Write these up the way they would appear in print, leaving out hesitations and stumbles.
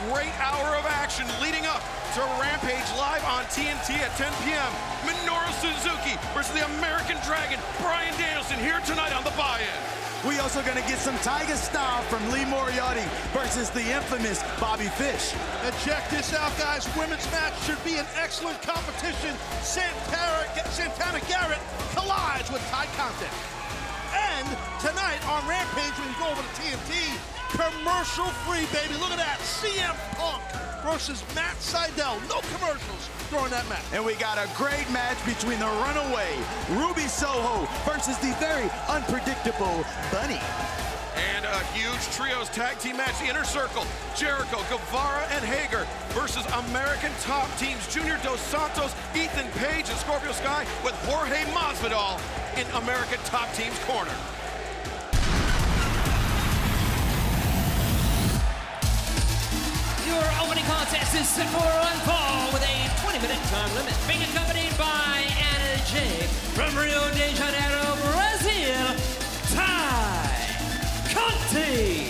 great hour of action leading up to Rampage live on TNT at 10 p.m. Minoru Suzuki versus the American Dragon, Bryan Danielson, here tonight on the buy-in. We also gonna get some Tiger style from Lee Moriarty versus the infamous Bobby Fish. And check this out, guys. Women's match should be an excellent competition. Santana Garrett collides with Ty Conti. And tonight on Rampage, when you go over to TNT, commercial-free, baby. Look at that. CM Punk versus Matt Seidel. No commercials during that match. And we got a great match between the runaway Ruby Soho versus the very unpredictable Bunny. And a huge trios tag team match, the Inner Circle, Jericho, Guevara, and Hager versus American Top Teams, Junior Dos Santos, Ethan Page, and Scorpio Sky with Jorge Masvidal in American Top Teams corner. Your opening contest is set for one fall with a 20-minute time limit. Being accompanied by Anna J. from Rio de Janeiro, Brazil, Ty Conti.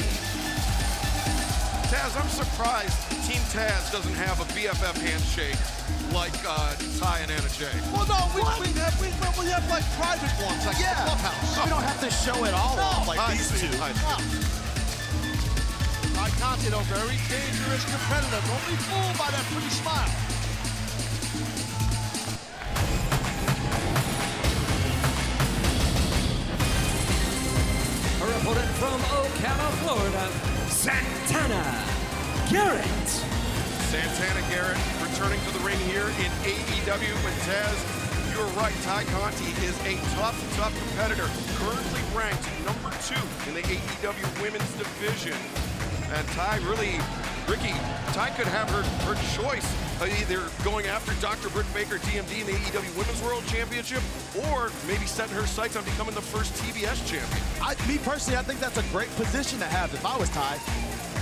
Taz, I'm surprised Team Taz doesn't have a BFF handshake like Ty and Anna J. Well, no, we have like private ones, like the clubhouse. We don't have to show it all off like these two. Ty Conti, though, very dangerous competitor. Don't be fooled by that pretty smile. Her opponent from Ocala, Florida, Santana Garrett. Santana Garrett returning to the ring here in AEW. And Taz, you're right, Ty Conti is a tough competitor. Currently ranked number 2 in the AEW Women's Division. And Ty really, Ricky, Ty could have her choice of either going after Dr. Britt Baker, DMD, in the AEW Women's World Championship, or maybe setting her sights on becoming the first TBS champion. Me personally, I think that's a great position to have if I was Ty.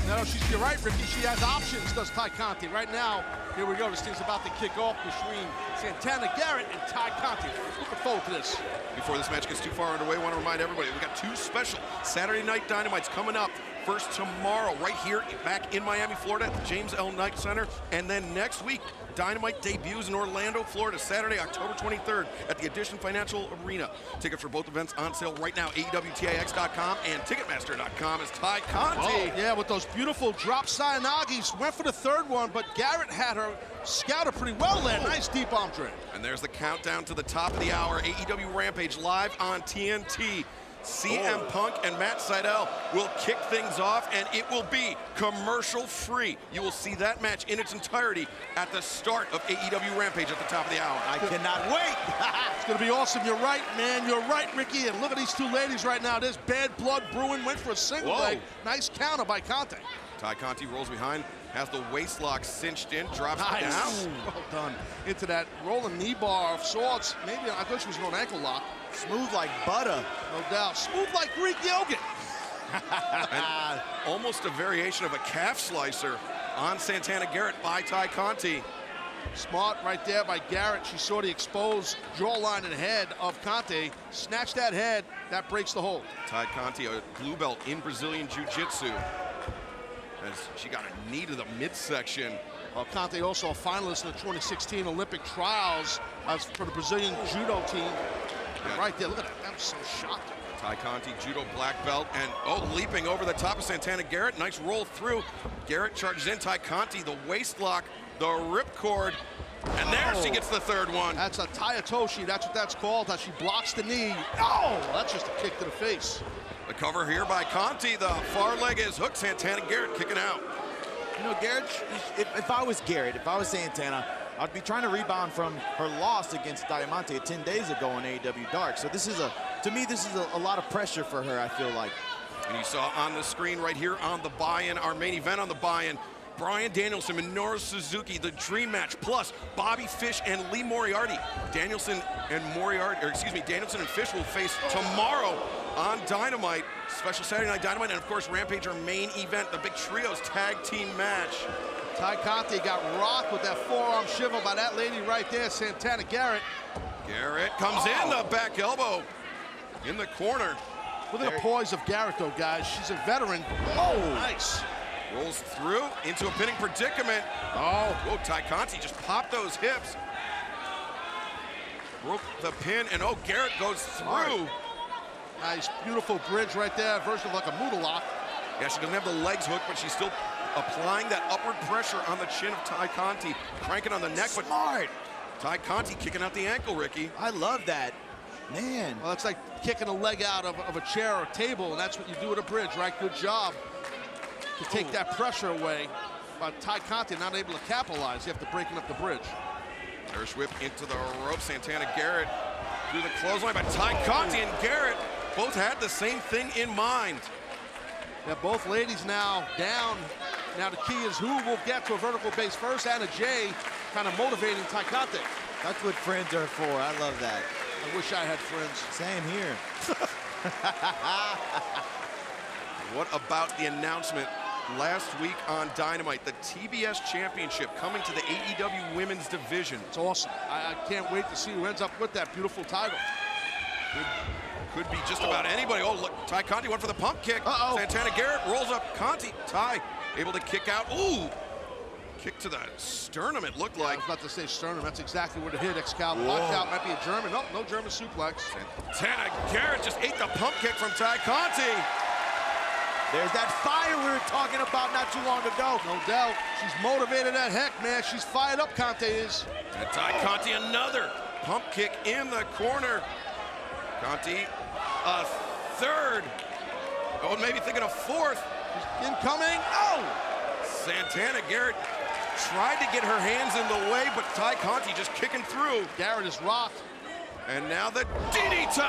No, you're right, Ricky. She has options, does Ty Conti. Right now, here we go. This thing's about to kick off between Santana Garrett and Ty Conti. Looking forward to this. Before this match gets too far underway, I want to remind everybody, we got 2 special Saturday Night Dynamites coming up. First tomorrow, right here back in Miami, Florida at the James L. Knight Center. And then next week, Dynamite debuts in Orlando, Florida, Saturday, October 23rd at the Edition Financial Arena. Tickets for both events on sale right now, AEWTIX.com and Ticketmaster.com as Ty Conti. Oh, yeah, with those beautiful drop Sayanagis. Went for the third one, but Garrett had her scouted pretty well there. Nice deep arm drag. And there's the countdown to the top of the hour. AEW Rampage live on TNT. CM Punk and Matt Seidel will kick things off, and it will be commercial-free. You will see that match in its entirety at the start of AEW Rampage at the top of the hour. I cannot wait. It's going to be awesome. You're right, man. You're right, Ricky. And look at these 2 ladies right now. There's bad blood brewing. Went for a single leg. Nice counter by Conti. Ty Conti rolls behind, has the waist lock cinched in, drops it down. Well done. Into that rolling knee bar of sorts. Maybe, I thought she was going ankle lock. Smooth like butter. No doubt. Smooth like Greek yogurt. Almost a variation of a calf slicer on Santana Garrett by Ty Conti. Smart right there by Garrett. She saw the exposed jawline and head of Conti. Snatched that head. That breaks the hold. Ty Conti, a blue belt in Brazilian Jiu-Jitsu. As she got a knee to the midsection. Conti also a finalist in the 2016 Olympic trials for the Brazilian judo team. Yeah. Right there, look at that. That was so shot. Ty Conti, judo black belt, and leaping over the top of Santana Garrett. Nice roll through. Garrett charges in. Ty Conti, the waist lock, the ripcord, and there she gets the third one. That's a Tayatoshi. That's what that's called. As she blocks the knee. Oh, that's just a kick to the face. The cover here by Conti. The far leg is hooked. Santana Garrett kicking out. You know, Garrett, if I was Garrett, if I was Santana, I'd be trying to rebound from her loss against Diamante 10 days ago on AEW Dark. So this is to me, this is a lot of pressure for her, I feel like. And you saw on the screen right here on the buy-in, our main event on the buy-in, Bryan Danielson, Minoru Suzuki, the dream match, plus Bobby Fish and Lee Moriarty. Danielson and Fish will face tomorrow on Dynamite, special Saturday Night Dynamite, and of course Rampage, our main event, the big trios tag team match. Ty Conti got rocked with that forearm shiver by that lady right there, Santana Garrett. Garrett comes in, the back elbow in the corner. Look at the poise of Garrett, though, guys. She's a veteran. Oh, nice. Rolls through into a pinning predicament. Oh, whoa, CONTI just popped those hips. Broke the pin, and oh, Garrett goes through. Nice, beautiful bridge right there, version of like a moodle lock. Yeah, she doesn't have the legs hooked, but she's still applying that upward pressure on the chin of CONTI, cranking on the neck. Smart. But CONTI kicking out the ankle, Ricky. I love that. Man. Well, it's like kicking a leg out of a chair or a table, and that's what you do with a bridge, right? Good job to take that pressure away. But CONTI not able to capitalize. You have to breaking up the bridge. Irish whip into the rope. Santana Garrett through the clothesline, but CONTI and Garrett both had the same thing in mind. Yeah, both ladies now down. Now the key is who will get to a vertical base first. Anna Jay kind of motivating CONTI. That's what friends are for. I love that. I wish I had friends. Same here. What about the announcement last week on Dynamite? The TBS Championship coming to the AEW Women's Division. It's awesome. I can't wait to see who ends up with that beautiful title. Could be just about anybody. Oh, look, CONTI went for the pump kick. Santana Garrett rolls up CONTI. Able to kick out. Ooh, kick to the sternum, it looked like. I was about to say sternum. That's exactly where it hit. Excalibur. Watch out, might be a German. Nope, no German suplex. Santana Garrett just ate the pump kick from CONTI. There's that fire we were talking about not too long ago. No doubt. She's motivated at heck, man. She's fired up, CONTI is. And CONTI another pump kick in the corner. CONTI a third. Oh, maybe thinking a fourth. Incoming. Oh! Santana Garrett tried to get her hands in the way, but CONTI just kicking through. Garrett is rocked. And now the DDT.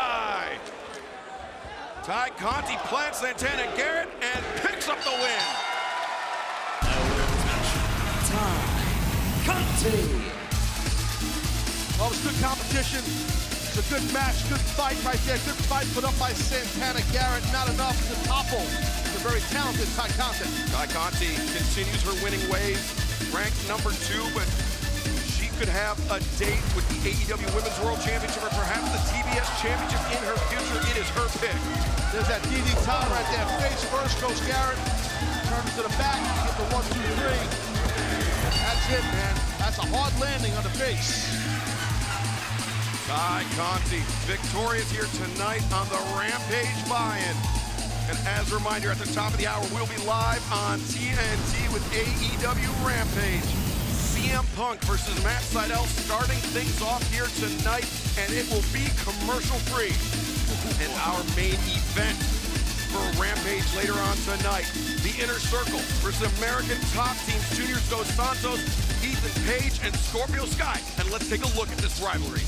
CONTI plants Santana Garrett and picks up the win. CONTI. Well, it was good competition. It's a good match, good fight right there. Good fight put up by Santana Garrett. Not enough to topple the very talented CONTI. CONTI continues her winning ways, ranked number 2, but she could have a date with the AEW Women's World Championship or perhaps the TBS Championship in her future. It is her pick. There's that DDT right there. Face first goes Garrett. Turns to the back. Get the 1, 2, 3. That's it, man. That's a hard landing on the face. CONTI victorious here tonight on the Rampage buy-in. And as a reminder, at the top of the hour, we'll be live on TNT with AEW Rampage. CM Punk versus Matt Seidel starting things off here tonight, and it will be commercial-free. And our main event for Rampage later on tonight, the Inner Circle versus American Top Teams, Junior Dos Santos, Ethan Page, and Scorpio Sky. And let's take a look at this rivalry.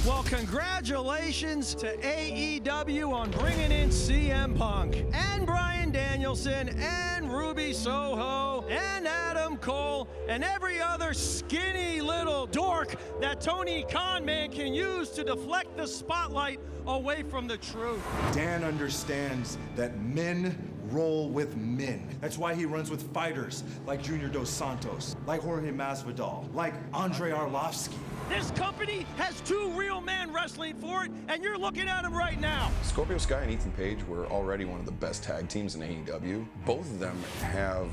Well, congratulations to AEW on bringing in CM Punk and Bryan Danielson and Ruby Soho and Adam Cole and every other skinny little dork that Tony Khan man can use to deflect the spotlight away from the truth. Dan understands that men roll with men. That's why he runs with fighters like Junior Dos Santos, like Jorge Masvidal, like Andre Arlovsky. This company has 2 real men wrestling for it, and you're looking at them right now. Scorpio Sky and Ethan Page were already one of the best tag teams in AEW. Both of them have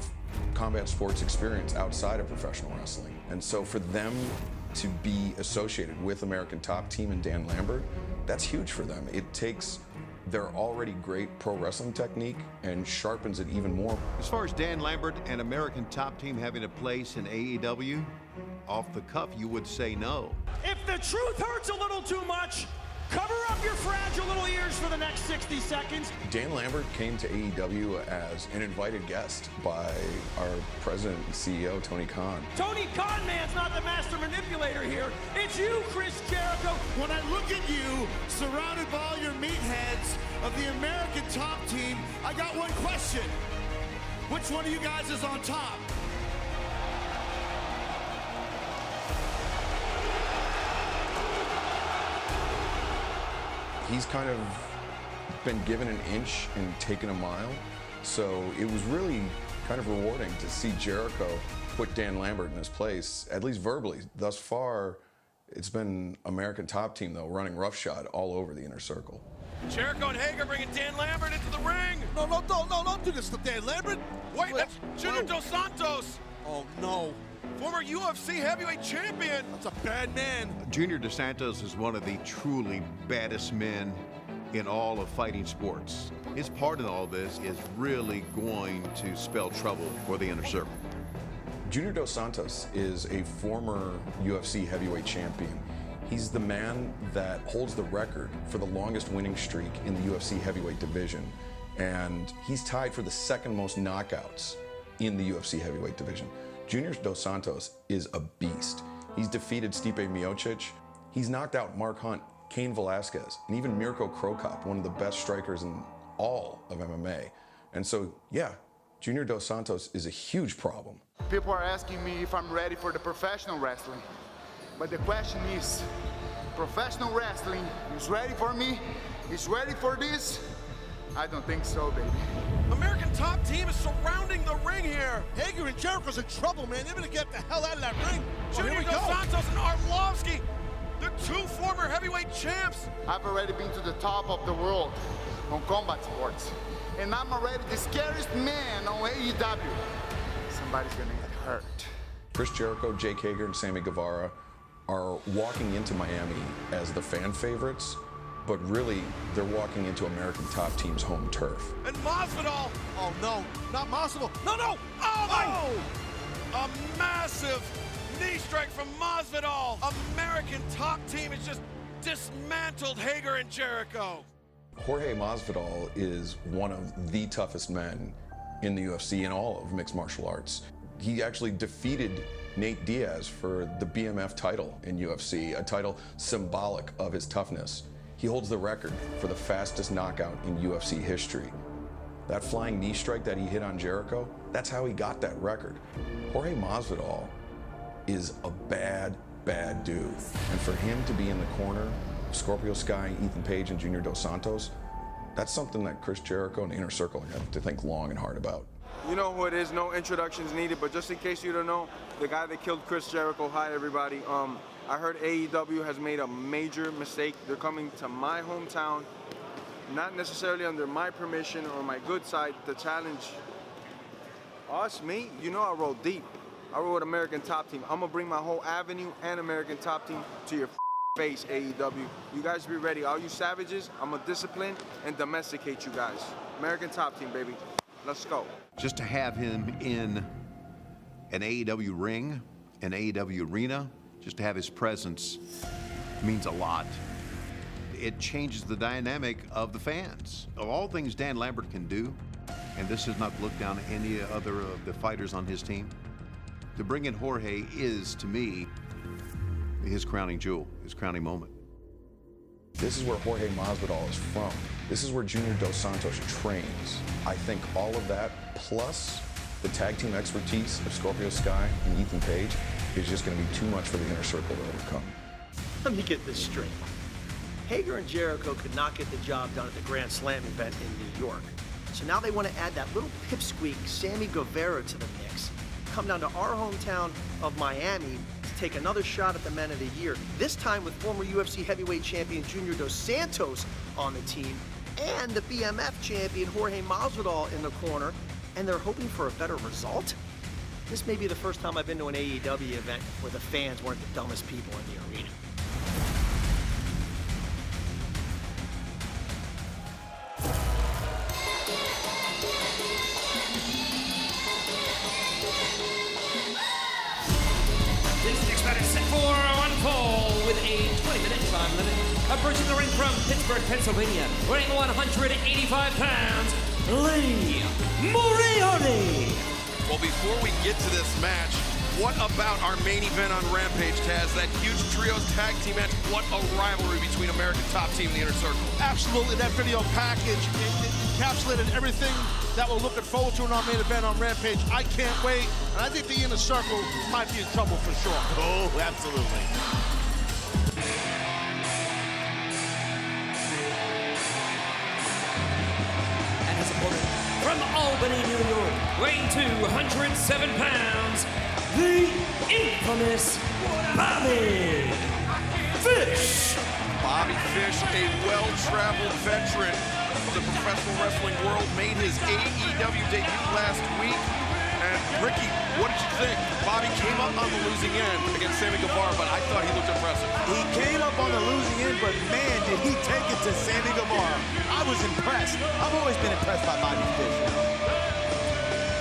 combat sports experience outside of professional wrestling. And so for them to be associated with American Top Team and Dan Lambert, that's huge for them. It takes their already great pro wrestling technique and sharpens it even more. As far as Dan Lambert and American Top Team having a place in AEW, off the cuff, you would say no. If the truth hurts a little too much, cover up your fragile little ears for the next 60 seconds. Dan Lambert came to AEW as an invited guest by our president and CEO, Tony Khan. Tony Khan man's not the master manipulator here. It's you, Chris Jericho. When I look at you, surrounded by all your meatheads of the American Top Team, I got one question. Which one of you guys is on top? He's kind of been given an inch and taken a mile, so it was really kind of rewarding to see Jericho put Dan Lambert in his place, at least verbally. Thus far, It's been American Top Team, though, running roughshod all over the inner circle. Jericho and Hager bringing Dan Lambert into the ring. No, don't do this to Dan Lambert. Wait, that's Junior Dos Santos. Oh, no. Former UFC heavyweight champion. That's a bad man. Junior Dos Santos is one of the truly baddest men in all of fighting sports. His part in all this is really going to spell trouble for the inner circle. Junior Dos Santos is a former UFC heavyweight champion. He's the man that holds the record for the longest winning streak in the UFC heavyweight division. And he's tied for the second most knockouts in the UFC heavyweight division. Junior Dos Santos is a beast. He's defeated Stipe Miocic. He's knocked out Mark Hunt, Cain Velasquez, and even Mirko Krokop, one of the best strikers in all of MMA. And so, yeah, Junior Dos Santos is a huge problem. People are asking me if I'm ready for the professional wrestling. But the question is, professional wrestling is ready for me? Is ready for this? I don't think so, baby. American Top Team is surrounding the ring here. Hager and Jericho's in trouble, man. They're gonna get the hell out of that ring. Junior Dos Santos and Arlovsky, the two former heavyweight champs. I've already been to the top of the world on combat sports. And I'm already the scariest man on AEW. Somebody's gonna get hurt. Chris Jericho, Jake Hager, and Sammy Guevara are walking into Miami as the fan favorites, but really, they're walking into American Top Team's home turf. And Masvidal. Oh, no, not Masvidal. No. Oh! A massive knee strike from Masvidal. American Top Team has just dismantled Hager and Jericho. Jorge Masvidal is one of the toughest men in the UFC and all of mixed martial arts. He actually defeated Nate Diaz for the BMF title in UFC, a title symbolic of his toughness. He holds the record for the fastest knockout in UFC history. That flying knee strike that he hit on Jericho, that's how he got that record. Jorge Masvidal is a bad dude. And for him to be in the corner of Scorpio Sky, Ethan Page, and Junior Dos Santos, that's something that Chris Jericho and the Inner Circle have to think long and hard about. You know who it is, no introductions needed, but just in case you don't know, the guy that killed Chris Jericho, hi everybody. I heard AEW has made a major mistake. They're coming to my hometown, not necessarily under my permission or my good side, to challenge us, me. You know I roll deep. I roll with American Top Team. I'm gonna bring my whole avenue and American Top Team to your face, AEW. You guys be ready. All you savages, I'm gonna discipline and domesticate you guys. American Top Team, baby. Let's go. Just to have him in an AEW ring, an AEW arena, just to have his presence means a lot. It changes the dynamic of the fans. Of all things Dan Lambert can do, and this is not to look down at any other of the fighters on his team, to bring in Jorge is, to me, his crowning jewel, his crowning moment. This is where Jorge Masvidal is from. This is where Junior Dos Santos trains. I think all of that, plus the tag team expertise of Scorpio Sky and Ethan Page, is just going to be too much for the Inner Circle to overcome. Let me get this straight. Hager and Jericho could not get the job done at the Grand Slam event in New York. So now they want to add that little pipsqueak, Sammy Guevara, to the mix. Come down to our hometown of Miami to take another shot at the Men of the Year, this time with former UFC heavyweight champion Junior Dos Santos on the team and the BMF champion Jorge Masvidal in the corner, and they're hoping for a better result? This may be the first time I've been to an AEW event where the fans weren't the dumbest people in the arena. This next match is set for one fall with a 20-minute time limit. Approaching the ring from Pittsburgh, Pennsylvania, weighing 185 pounds, Lee Moriarty. Well, before we get to this match, what about our main event on Rampage, Taz? That huge trios tag team match. What a rivalry between American Top Team and the Inner Circle. Absolutely, that video package it encapsulated everything that we're looking forward to in our main event on Rampage. I can't wait, and I think the Inner Circle might be in trouble for sure. Oh, absolutely. And his opponent from Albany, New York, weighing 207 pounds, the infamous Bobby. Fish. Bobby Fish, a well-traveled veteran of the professional wrestling world, made his AEW debut last week. And Ricky, what did you think? Bobby came up on the losing end against Sammy Guevara, but I thought he looked impressive. He came up on the losing end, but man, did he take it to Sammy Guevara. I was impressed. I've always been impressed by Bobby Fish.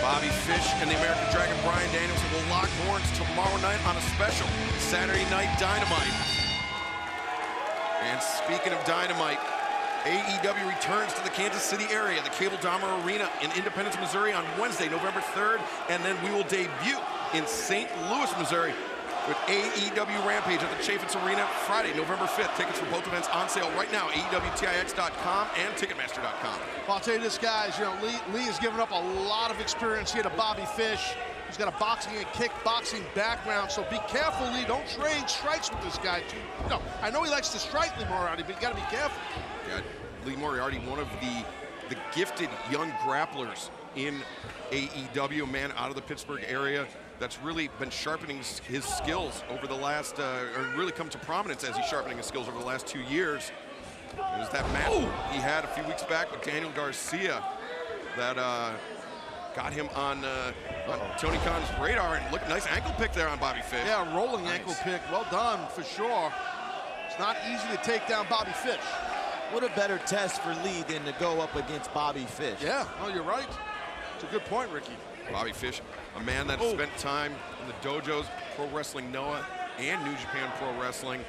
Bobby Fish and the American Dragon Bryan Danielson will lock horns tomorrow night on a special Saturday Night Dynamite. And speaking of Dynamite, AEW returns to the Kansas City area, the Cable Dahmer Arena in Independence, Missouri on Wednesday, November 3rd, and then we will debut in St. Louis, Missouri with AEW Rampage at the Chaffetz Arena Friday, November 5th. Tickets for both events on sale right now, AEWTIX.com and Ticketmaster.com. Well, I'll tell you this, guys, you know, Lee has given up a lot of experience here to Bobby Fish. He's got a boxing and kickboxing background, so be careful, Lee. Don't trade strikes with this guy, too. No, I know he likes to strike Lee Moriarty, but you got to be careful. Yeah, Lee Moriarty, one of the gifted young grapplers in AEW, a man out of the Pittsburgh area that's really been sharpening his skills over the last, or really come to prominence as he's sharpening his skills over the last 2 years. It was that match he had a few weeks back with Daniel Garcia that got him on Tony Khan's radar, and look, nice ankle pick there on Bobby Fish. Yeah, rolling ankle pick, well done for sure. It's not easy to take down Bobby Fish. What a better test for Lee than to go up against Bobby Fish. Yeah, no, you're right. It's a good point, Ricky. Bobby Fish, a man that spent time in the dojos, Pro Wrestling Noah and New Japan Pro Wrestling,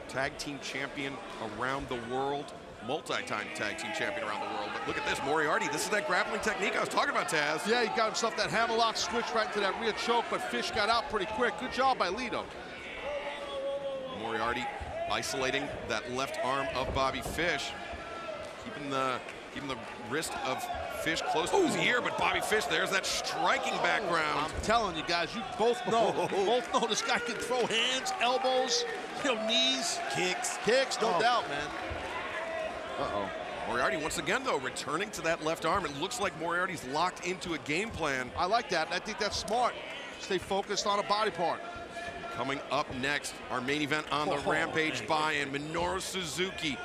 tag team champion around the world, multi-time tag team champion around the world. But look at this, Moriarty, this is that grappling technique I was talking about, Taz. Yeah, he got himself that hammerlock switch right into that rear choke, but Fish got out pretty quick. Good job by Lido. Moriarty isolating that left arm of Bobby Fish, keeping the wrist of Fish close to his ear, but Bobby Fish, there's that striking background. I'm telling you guys, you both know. Both know this guy can throw hands, elbows, knees, kicks, no doubt, man. Moriarty once again, though, returning to that left arm. It looks like Moriarty's locked into a game plan. I like that. I think that's smart. Stay focused on a body part. Coming up next, our main event on the Rampage buy-in, Minoru Suzuki,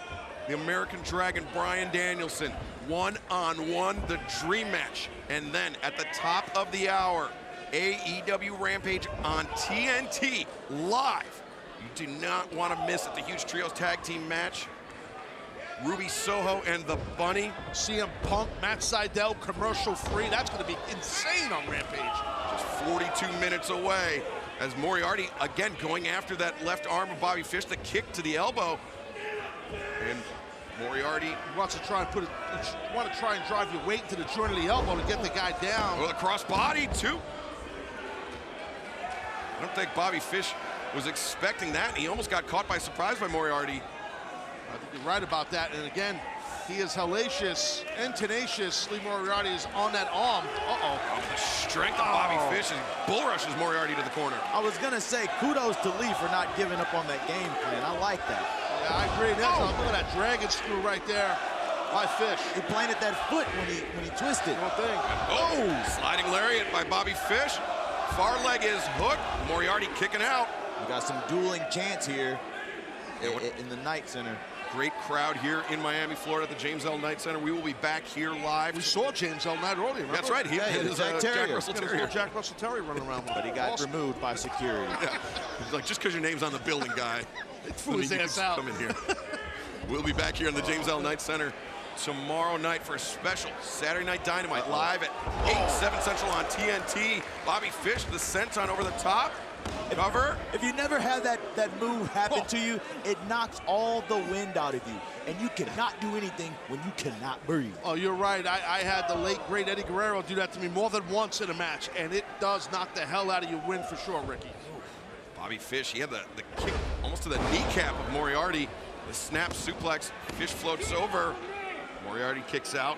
the American Dragon Bryan Danielson, one-on-one, the dream match. And then at the top of the hour, AEW Rampage on TNT, live. You do not want to miss it, the huge trios tag team match. Ruby Soho and the Bunny. CM Punk, Matt Seidel, commercial free. That's going to be insane on Rampage. Just 42 minutes away. As Moriarty, again, going after that left arm of Bobby Fish, the kick to the elbow. And Moriarty wants to try and drive your weight into the joint of the elbow to get the guy down. Well, a cross body, too. I don't think Bobby Fish was expecting that. He almost got caught by surprise by Moriarty. I think you're right about that. And again, he is hellacious and tenacious. Lee Moriarty is on that arm. The strength of Bobby Fish and bull rushes Moriarty to the corner. I was going to say, kudos to Lee for not giving up on that game plan. I like that. Yeah, I agree. Look at that dragon screw right there by Fish. He planted that foot when he twisted. One thing. Sliding lariat by Bobby Fish. Far leg is hooked. Moriarty kicking out. We got some dueling chants here in the Knight Center. Great crowd here in Miami, Florida at the James L. Knight Center. We will be back here live. We saw James L. Knight earlier. That's right. He is Jack Russell Terrier. Jack Russell Terrier running around. But he got removed by security. Yeah. He's like, just because your name's on the building, guy. It threw his ass out. Come in here. We'll be back here in the James L. Knight Center tomorrow night for a special Saturday Night Dynamite live at 8, 7 Central on TNT. Bobby Fish, the senton over the top. Cover. If you never had that move happen to you, it knocks all the wind out of you. And you cannot do anything when you cannot breathe. Oh, you're right. I had the late, great Eddie Guerrero do that to me more than once in a match. And it does knock the hell out of your wind for sure, Ricky. Bobby Fish, he had the kick almost to the kneecap of Moriarty. The snap suplex. Fish floats over. Moriarty kicks out.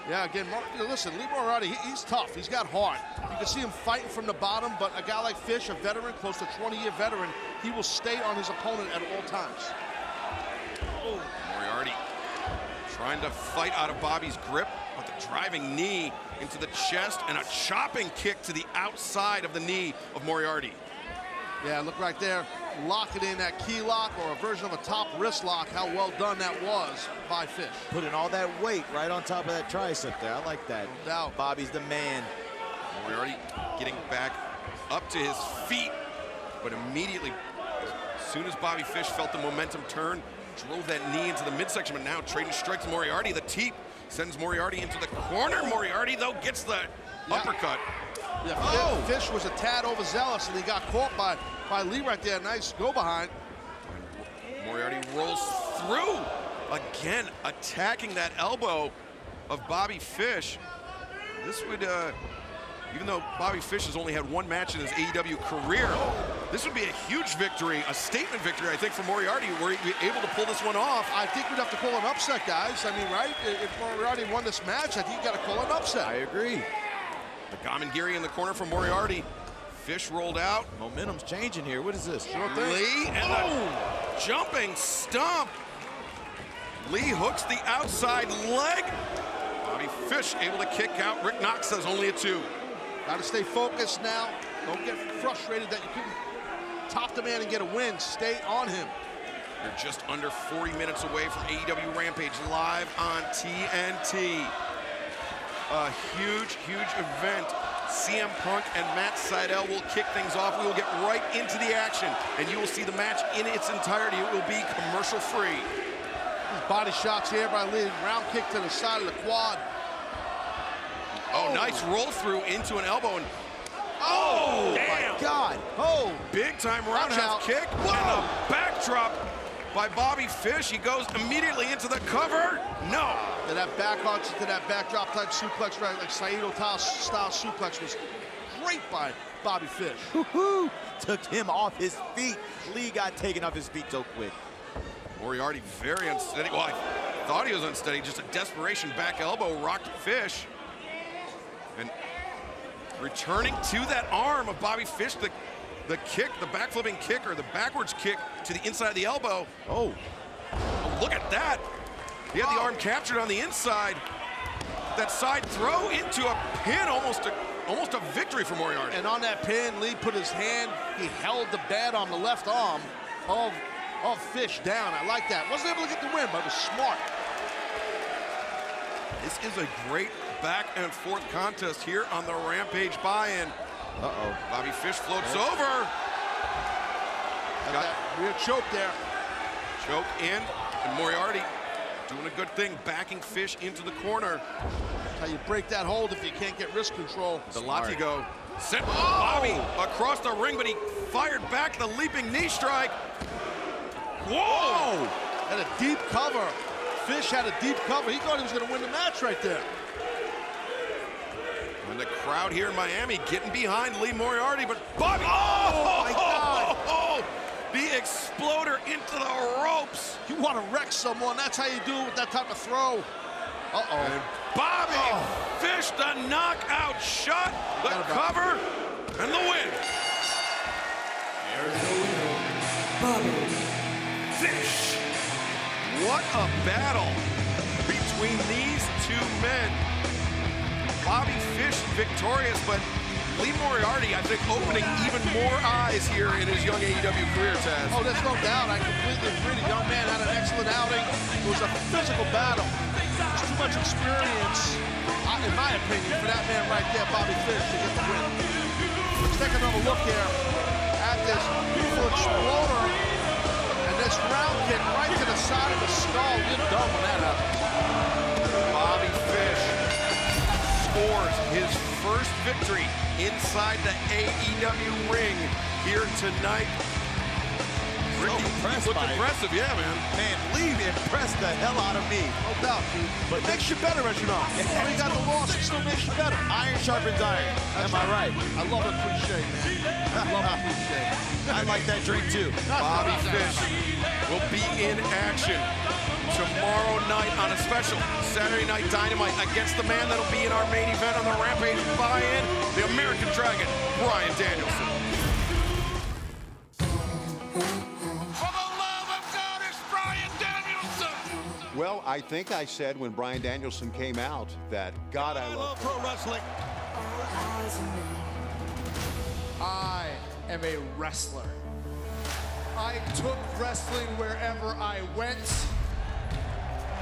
Yeah, again, listen, Lee Moriarty, he's tough. He's got heart. You can see him fighting from the bottom, but a guy like Fish, a veteran, close to 20-year veteran, he will stay on his opponent at all times. Moriarty trying to fight out of Bobby's grip, but the driving knee into the chest and a chopping kick to the outside of the knee of Moriarty. Yeah, look right there. locking in that key lock or a version of a top wrist lock, how well done that was by Fish. Putting all that weight right on top of that tricep there. I like that. No doubt. Bobby's the man. Moriarty getting back up to his feet, but immediately, as soon as Bobby Fish felt the momentum turn, drove that knee into the midsection, but now trading strikes Moriarty. The teep sends Moriarty into the corner. Moriarty, though, gets the uppercut. Yeah, Fish was a tad overzealous, and he got caught by Lee right there. Nice go behind. Moriarty rolls through, again attacking that elbow of Bobby Fish. This would, even though Bobby Fish has only had one match in his AEW career, this would be a huge victory, a statement victory, I think, for Moriarty, were he able to pull this one off. I think we'd have to call an upset, guys. I mean, right? If Moriarty won this match, I think you got to call an upset. I agree. The Gamengiri in the corner for Moriarty. Fish rolled out. Momentum's changing here. What is this? Sure thing. Lee and the jumping stomp. Lee hooks the outside leg. Bobby Fish able to kick out. Rick Knox says only a 2. Got to stay focused now. Don't get frustrated that you couldn't top the man and get a win. Stay on him. You're just under 40 minutes away from AEW Rampage live on TNT. A huge, huge event. CM Punk and Matt Seidel will kick things off. We will get right into the action, and you will see the match in its entirety. It will be commercial-free. Body shots here by Lee. Round kick to the side of the quad. Oh, nice roll through into an elbow. And oh my God. Oh, big time roundhouse kick. Whoa. And a backdrop by Bobby Fish. He goes immediately into the cover. No. And that back arch to that backdrop type suplex, right? Like Seidel style suplex was great by Bobby Fish. Woo-hoo. Took him off his feet. Lee got taken off his feet so quick. Moriarty very unsteady. Well, I thought he was unsteady. Just a desperation back elbow rocked Fish. And returning to that arm of Bobby Fish, the kick, the backflipping kick or the backwards kick to the inside of the elbow. Oh, look at that. He had the arm captured on the inside. That side throw into a pin, almost a victory for Moriarty. And on that pin, Lee put his hand, he held the bad on the left arm of Fish down. I like that. Wasn't able to get the win, but it was smart. This is a great back and forth contest here on the Rampage buy-in. Bobby Fish floats over. Got that weird choke there. Choke in, and Moriarty doing a good thing, backing Fish into the corner. That's how you break that hold if you can't get wrist control. The Latigo sent Bobby across the ring, but he fired back the leaping knee strike. Whoa! And a deep cover. Fish had a deep cover. He thought he was going to win the match right there. And the crowd here in Miami getting behind Lee Moriarty, but Bobby, oh my God. The exploder into the ropes. You want to wreck someone, that's how you do it with that type of throw. And Bobby Fish, the knockout shot, the cover, and the win. Bobby Fish. What a battle between these two men. Bobby Fish victorious, but Lee Moriarty, I think, opening even more eyes here in his young AEW career, Taz. Oh, there's no doubt. I completely agree. The young man had an excellent outing. It was a physical battle. There's too much experience, in my opinion, for that man right there, Bobby Fish, to get the win. Let's take another look here at this beautiful exploder and this round kick right to the side of the skull. You're done when that happens. Bobby Fish scores his first victory inside the AEW ring here tonight. Ricky looked impressive, yeah, man. Man, Lee impressed the hell out of me. No doubt, dude. But it makes you better, as you know. When you got the loss, it still makes you better. Iron sharpens iron. Am I right? I love a cliche, man. I love a cliche. I like that drink, too. Bobby Fish will be in action tomorrow night on a special Saturday Night Dynamite against the man that'll be in our main event on the Rampage buy-in, the American Dragon, Bryan Danielson. Well, I think I said when Bryan Danielson came out that, God, I love pro wrestling. I am a wrestler. I took wrestling wherever I went.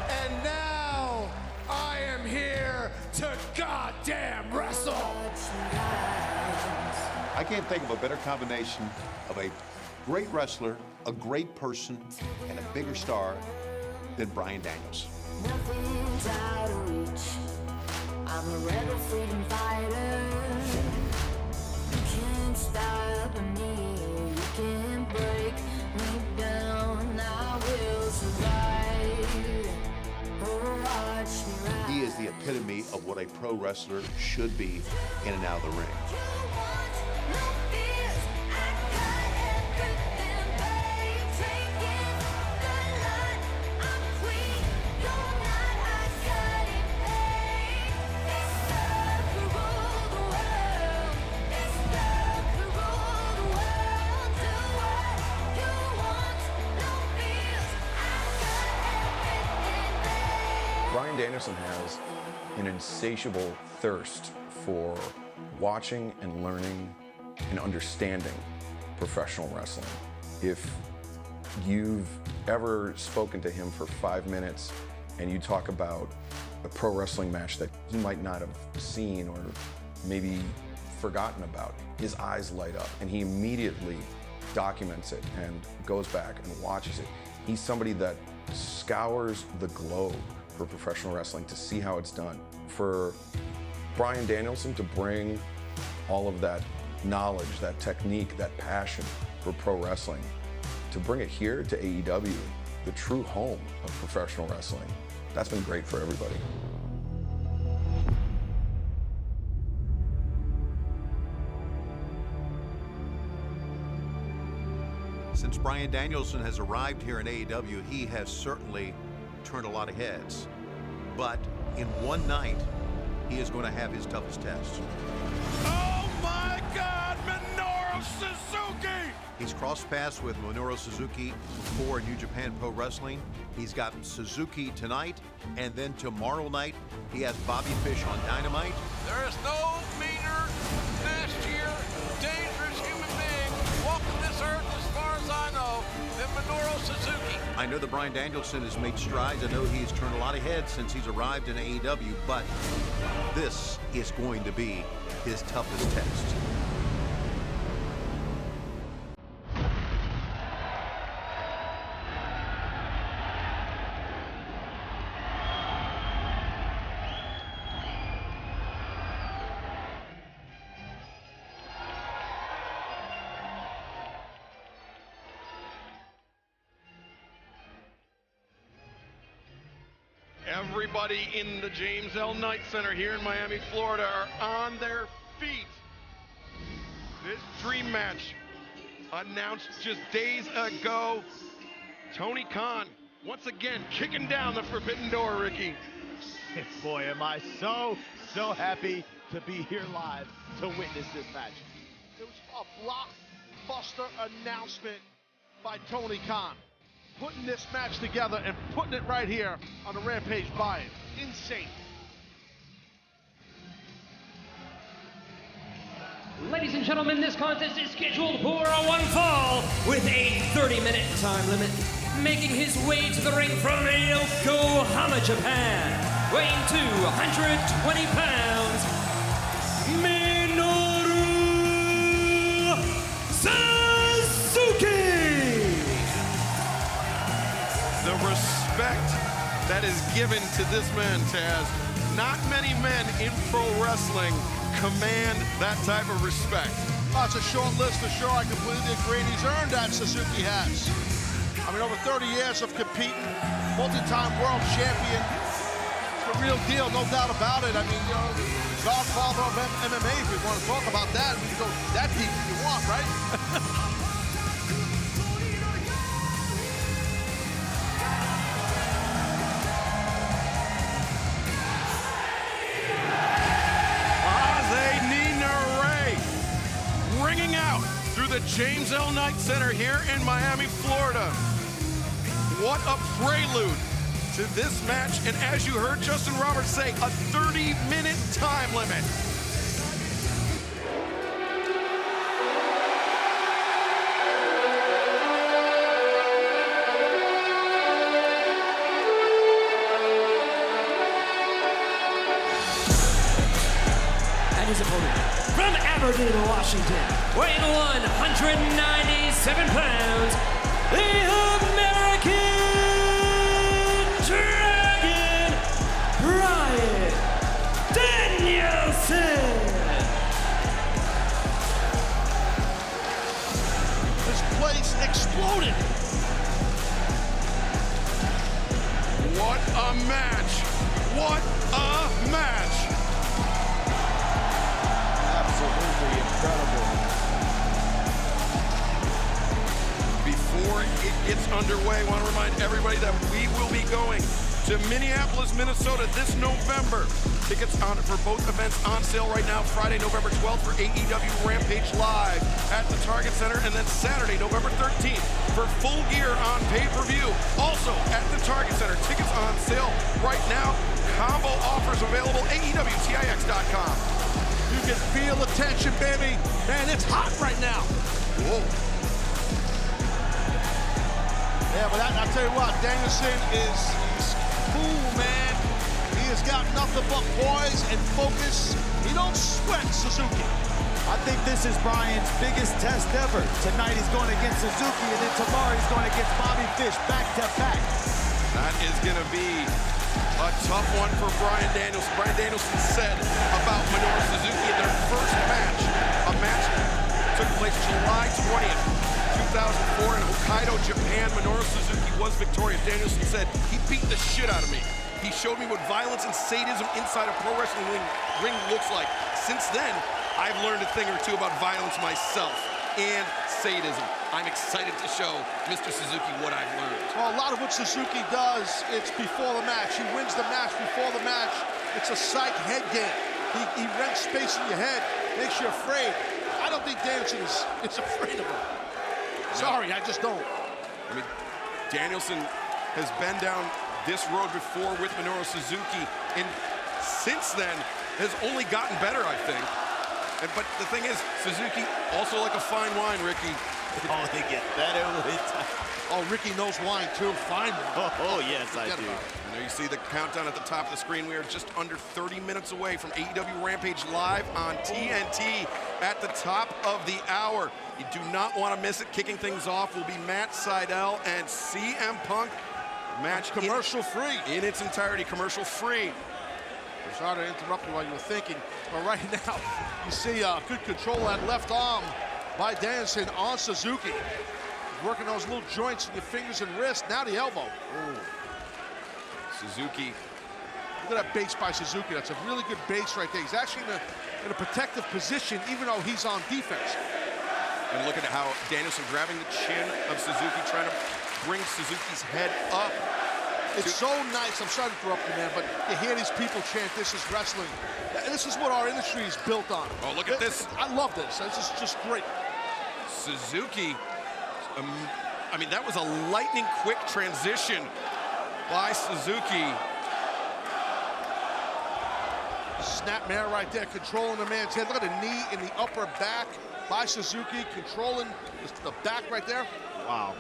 And now I am here to goddamn wrestle. I can't think of a better combination of a great wrestler, a great person, and a bigger star than Bryan Danielson. Nothing's out of reach. I'm a rebel freedom fighter. You can't stop me. You can't break me down. I will survive. Oh, watch me ride. He is the epitome of what a pro wrestler should be in and out of the ring. Bryan Danielson has an insatiable thirst for watching and learning and understanding professional wrestling. If you've ever spoken to him for 5 minutes and you talk about a pro wrestling match that he might not have seen or maybe forgotten about, his eyes light up and he immediately documents it and goes back and watches it. He's somebody that scours the globe for professional wrestling to see how it's done. For Bryan Danielson to bring all of that knowledge, that technique, that passion for pro wrestling, to bring it here to AEW, the true home of professional wrestling, that's been great for everybody. Since Bryan Danielson has arrived here in AEW, he has certainly turned a lot of heads. But in one night, he is going to have his toughest test. Oh my God, Minoru Suzuki! He's crossed paths with Minoru Suzuki for New Japan Pro Wrestling. He's got Suzuki tonight, and then tomorrow night, he has Bobby Fish on Dynamite. There is no meaner, nastier, dangerous human being walking this earth, as far as I know, than Minoru Suzuki. I know that Bryan Danielson has made strides. I know he's turned a lot of heads since he's arrived in AEW, but this is going to be his toughest test. Everybody in the James L. Knight Center here in Miami, Florida are on their feet. This dream match announced just days ago. Tony Khan once again kicking down the forbidden door, Ricky. Boy, am I so happy to be here live to witness this match. It was a blockbuster announcement by Tony Khan. Putting this match together and putting it right here on the Rampage buy-in. Insane. Ladies and gentlemen, this contest is scheduled for one fall with a 30-minute time limit. Making his way to the ring from Yokohama, Japan, weighing 220 pounds, Minoru Suzuki. The respect that is given to this man, Taz. Not many men in pro wrestling command that type of respect. Oh, it's a short list for sure. I completely agree. He's earned that, Suzuki has. I mean, over 30 years of competing, multi-time world champion. It's a real deal, no doubt about it. I mean, you know, godfather of MMA, if we want to talk about that. We can go that deep if you want, right? Ringing out through the James L. Knight Center here in Miami, Florida. What a prelude to this match. And as you heard Justin Roberts say, a 30-minute time limit. Aberdeen, Washington, weighing 197 pounds, the American Dragon, Bryan Danielson. This place exploded. What a match! What a match! Absolutely incredible. Before it gets underway, I want to remind everybody that we will be going to Minneapolis, Minnesota this November. Tickets on for both events on sale right now. Friday, November 12th for AEW Rampage Live at the Target Center, and then Saturday, November 13th for Full Gear on pay-per-view. Also at the Target Center, tickets on sale right now. Combo offers available, AEWTIX.com. You can feel the tension, baby. Man, it's hot right now. Whoa. Yeah, but I'll tell you what, Danielson is cool, man. He has got nothing but poise and focus. He don't sweat Suzuki. I think this is Bryan's biggest test ever. Tonight he's going against Suzuki, and then tomorrow he's going against Bobby Fish back-to-back. That is going to be a tough one for Bryan Danielson. Bryan Danielson said about Minoru Suzuki in their first match, a match took place July 20th, 2004 in Hokkaido, Japan. Minoru Suzuki was victorious. Danielson said, he beat the shit out of me. He showed me what violence and sadism inside a pro wrestling ring looks like. Since then, I've learned a thing or two about violence myself and sadism. I'm excited to show Mr. Suzuki what I've learned. Well, a lot of what Suzuki does, it's before the match. He wins the match before the match. It's a psych head game. He rents space in your head, makes you afraid. I don't think Danielson is afraid of him. Sorry, I just don't. I mean, Danielson has been down this road before with Minoru Suzuki, and since then has only gotten better, I think. But the thing is, Suzuki, also like a fine wine, Ricky. Oh, they get better with time. Oh, Ricky knows wine, too. Fine wine. Oh, yes, I do. There you see the countdown at the top of the screen. We are just under 30 minutes away from AEW Rampage Live on TNT at the top of the hour. You do not want to miss it. Kicking things off will be Matt Seidel and CM Punk. Match commercial free. In its entirety, commercial free. I'm sorry to interrupt you while you were thinking, but right now you see good control of that left arm by Danielson on Suzuki. He's working those little joints in your fingers and wrists. Now the elbow. Ooh. Suzuki. Look at that base by Suzuki. That's a really good base right there. He's actually in a protective position, even though he's on defense. And look at how Danielson grabbing the chin of Suzuki, trying to bring Suzuki's head up. It's so nice. I'm sorry to interrupt you, man, but you hear these people chant, "This is wrestling." This is what our industry is built on. Oh, look at this. I love this. This is just great. Suzuki, I mean, that was a lightning quick transition by Suzuki. Snapmare right there, controlling the man's head. Look at the knee in the upper back by Suzuki, controlling the back right there. Wow.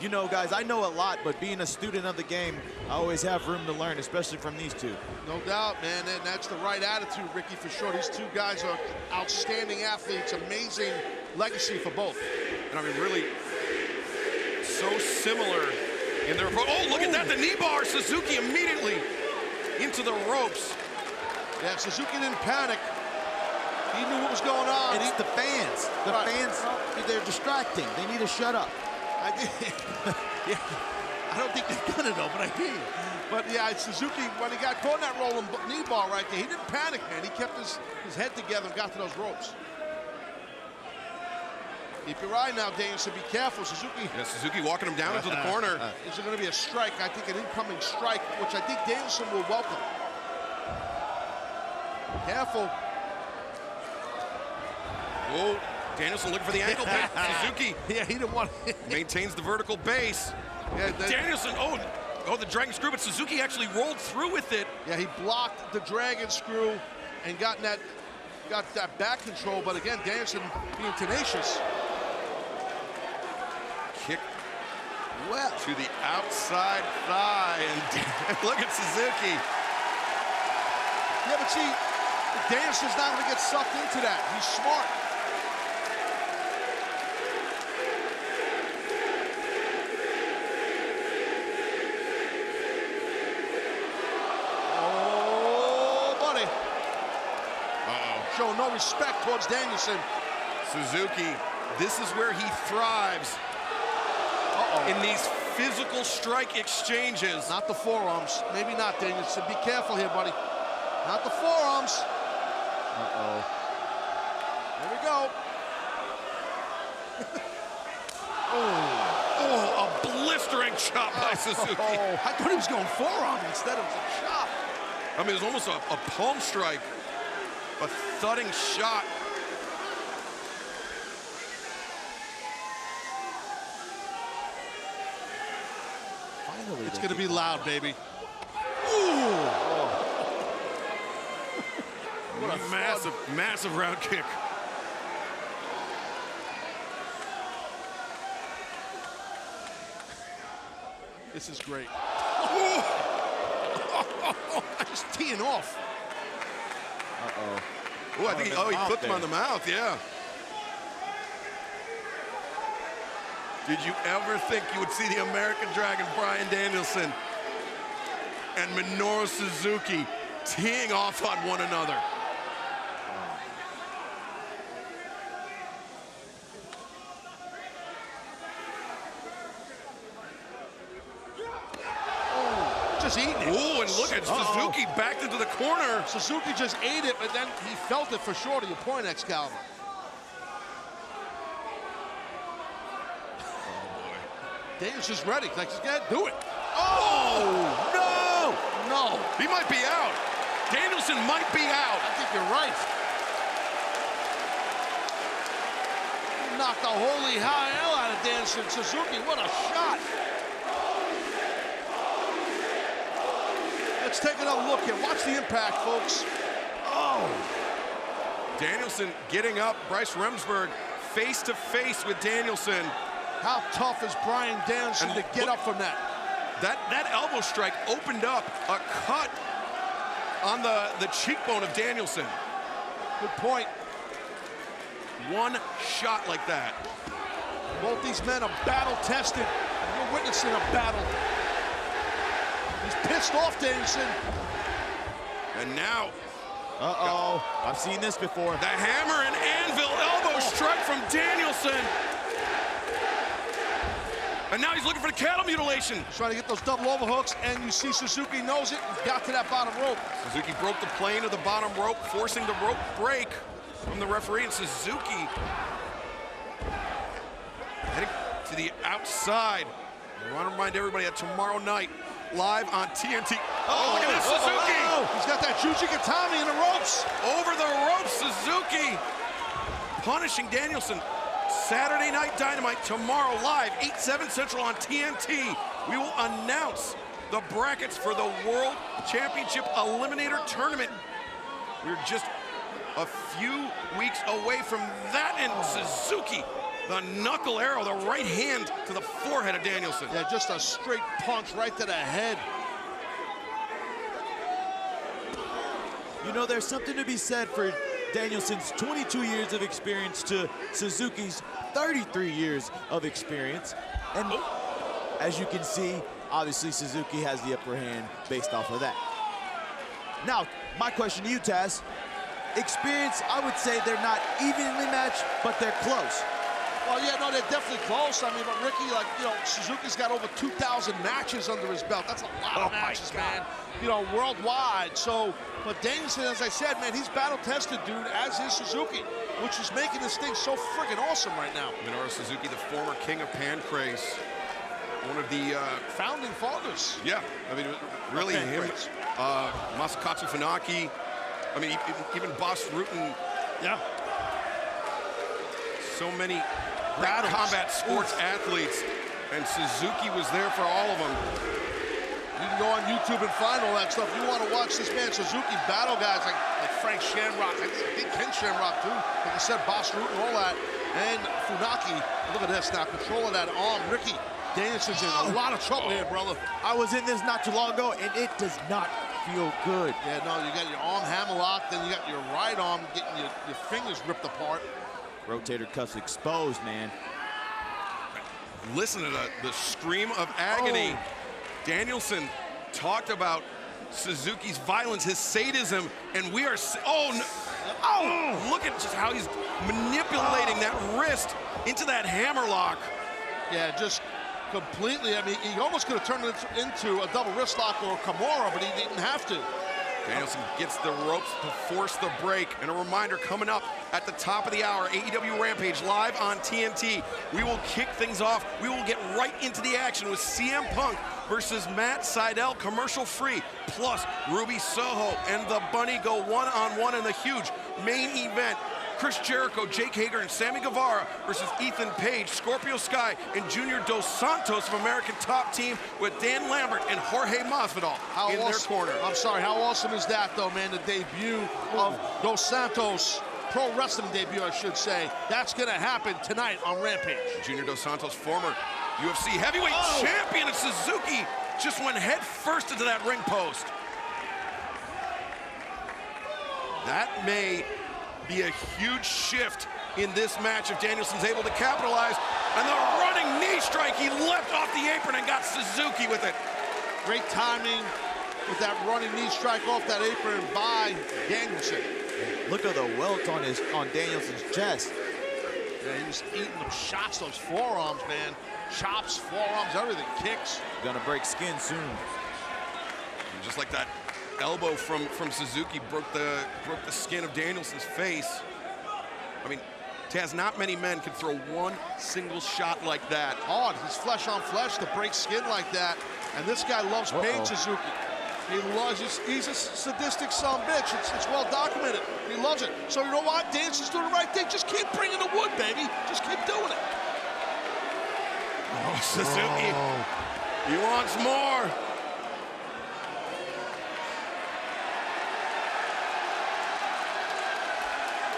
You know, guys, I know a lot, but being a student of the game, I always have room to learn, especially from these two. No doubt, man, and that's the right attitude, Ricky, for sure. These two guys are outstanding athletes, amazing legacy for both. And I mean, really so similar in their approach. Oh, look at that, the knee bar. Suzuki immediately into the ropes. Yeah, Suzuki didn't panic. He knew what was going on. It's the fans. The fans, they're distracting. They need to shut up. Yeah, I don't think they've done it though, but I hear you. But yeah, Suzuki, when he got caught in that rolling knee bar right there, he didn't panic, man. He kept his head together and got to those ropes. Keep your eye now, Danielson. Be careful, Suzuki. Yeah, Suzuki walking him down into the corner. Is it going to be a strike? I think an incoming strike, which I think Danielson will welcome. Careful. Oh, Danielson looking for the ankle pick. Suzuki. Yeah, he didn't want maintains the vertical base. Yeah, Danielson, oh, the dragon screw, but Suzuki actually rolled through with it. Yeah, he blocked the dragon screw and got that back control, but again, Danielson being tenacious. Kick well to the outside thigh, and look at Suzuki. Yeah, but see, Danielson's not going to get sucked into that. He's smart. show no respect towards Danielson. Suzuki, this is where he thrives. In these physical strike exchanges. Not the forearms. Maybe not, Danielson. Be careful here, buddy. Not the forearms. Here we go. Oh, a blistering chop by Suzuki. I thought he was going forearm instead of a chop. I mean, it was almost a palm strike. A thudding shot. Finally, it's going to be loud, baby. What a massive, massive round kick. This is great. Just teeing off. Oh, I think he clipped him on the mouth, yeah. Did you ever think you would see the American Dragon, Bryan Danielson, and Minoru Suzuki teeing off on one another? Just eating it. Oh, and look at Suzuki backed into the corner. Suzuki just ate it, but then he felt it for sure, to your point, Excalibur. Danielson's ready. Like, just get do it. Oh, no! He might be out. Danielson might be out. I think you're right. He knocked the holy hell out of Danielson. Suzuki, what a shot. Let's take another look here. Watch the impact, folks. Danielson getting up. Bryce Remsburg face to face with Danielson. How tough is Bryan Danielson to get up from that? That elbow strike opened up a cut on the cheekbone of Danielson. Good point. One shot like that. Both these men are battle-tested. We're witnessing a battle. He's pissed off, Danielson. And now... I've seen this before. The hammer and anvil elbow strike from Danielson. And now he's looking for the cattle mutilation. He's trying to get those double overhooks, and you see Suzuki knows it and got to that bottom rope. Suzuki broke the plane of the bottom rope, forcing the rope break from the referee, and Suzuki heading to the outside. I want to remind everybody that tomorrow night, live on TNT. Oh, look at this, Suzuki! He's got that Jujigatami in the ropes. Over the ropes, Suzuki punishing Danielson. Saturday Night Dynamite tomorrow live, 8/7 Central on TNT. We will announce the brackets for the World Championship Eliminator Tournament. We're just a few weeks away from that, and Suzuki, the knuckle arrow, the right hand to the forehead of Danielson. Yeah, just a straight punch right to the head. You know, there's something to be said for Danielson's 22 years of experience to Suzuki's 33 years of experience. And as you can see, obviously Suzuki has the upper hand based off of that. Now, my question to you, Taz. Experience, I would say they're not evenly matched, but they're close. Well, yeah, no, they're definitely close. I mean, but Ricky, like, you know, Suzuki's got over 2,000 matches under his belt. That's a lot of matches, man. You know, worldwide. So, but Danielson, as I said, man, he's battle-tested, dude, as is Suzuki, which is making this thing so friggin' awesome right now. Minoru Suzuki, the former king of Pancrase. One of the founding fathers. Yeah, I mean, really him. Masakatsu Funaki. I mean, even Boss Rutan. Yeah. So many great combat sports athletes, and Suzuki was there for all of them. You can go on YouTube and find all that stuff. You want to watch this man Suzuki battle guys like Frank Shamrock, I think Ken Shamrock too. Like you said, Boss Rutan, all that, and Funaki. Look at this now, controlling that arm. Ricky Danielson's in a lot of trouble here, brother. I was in this not too long ago, and it does not feel good. Yeah, no, you got your arm hammerlocked, then you got your right arm getting your fingers ripped apart. Rotator cuffs exposed, man. Listen to the scream of agony. Danielson talked about Suzuki's violence, his sadism, and we are, Oh, look at just how he's manipulating that wrist into that hammerlock. Yeah, just completely. I mean, he almost could have turned it into a double wrist lock or a Kimura, but he didn't have to. Danielson gets the ropes to force the break. And a reminder, coming up at the top of the hour, AEW Rampage live on TNT. We will kick things off. We will get right into the action with CM Punk versus Matt Seidel, commercial free. Plus, Ruby Soho and the Bunny go one-on-one in the huge main event. Chris Jericho, Jake Hager, and Sammy Guevara versus Ethan Page, Scorpio Sky, and Junior Dos Santos of American Top Team with Dan Lambert and Jorge Masvidal in their corner. I'm sorry, how awesome is that, though, man? The debut of Dos Santos, pro wrestling debut, I should say. That's going to happen tonight on Rampage. Junior Dos Santos, former UFC heavyweight champion of Suzuki, just went head first into that ring post. That may be a huge shift in this match if Danielson's able to capitalize. And the running knee strike, he leapt off the apron and got Suzuki with it. Great timing with that running knee strike off that apron by Danielson. Look at the welt on Danielson's chest. Yeah, he was eating them shots, those forearms, man. Chops, forearms, everything, kicks. Gonna break skin soon. And just like that elbow from Suzuki broke the skin of Danielson's face. I mean, Taz, not many men can throw one single shot like that. Hard, he's flesh on flesh to break skin like that. And this guy loves pain, Suzuki. He loves it. He's a sadistic son of a bitch. It's well documented. He loves it. So you know what? Danielson's doing the right thing. Just keep bringing the wood, baby. Just keep doing it. Oh, Suzuki. He wants more.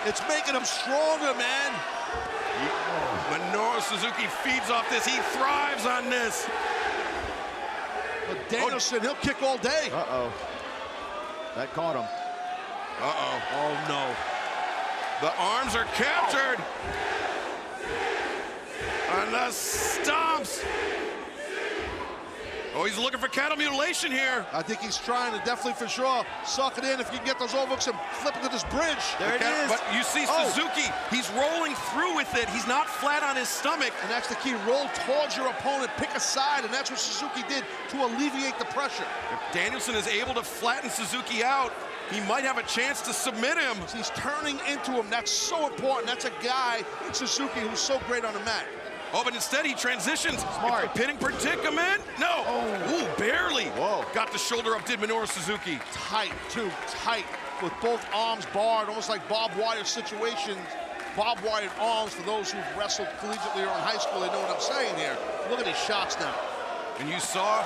It's making him stronger, man. Minoru Suzuki feeds off this. He thrives on this. But Danielson, he'll kick all day. Uh-oh. That caught him. Uh-oh. Oh, no. The arms are captured. And the stomps. Oh, he's looking for cattle mutilation here. I think he's trying to definitely for sure suck it in if you can get those overhooks and flip it to this bridge. There it is. But you see Suzuki, he's rolling through with it. He's not flat on his stomach. And that's the key. Roll towards your opponent, pick a side, and that's what Suzuki did to alleviate the pressure. If Danielson is able to flatten Suzuki out, he might have a chance to submit him. He's turning into him. That's so important. That's a guy in Suzuki who's so great on the mat. Oh, but instead he transitions. Smart. It's a pinning predicament. No. Oh. Ooh, barely. Whoa. Got the shoulder up, did Minoru Suzuki. Tight, too, tight, with both arms barred, almost like barbed wire situations. Barbed wire arms, for those who've wrestled collegiately or in high school, they know what I'm saying here. Look at these shots now. And you saw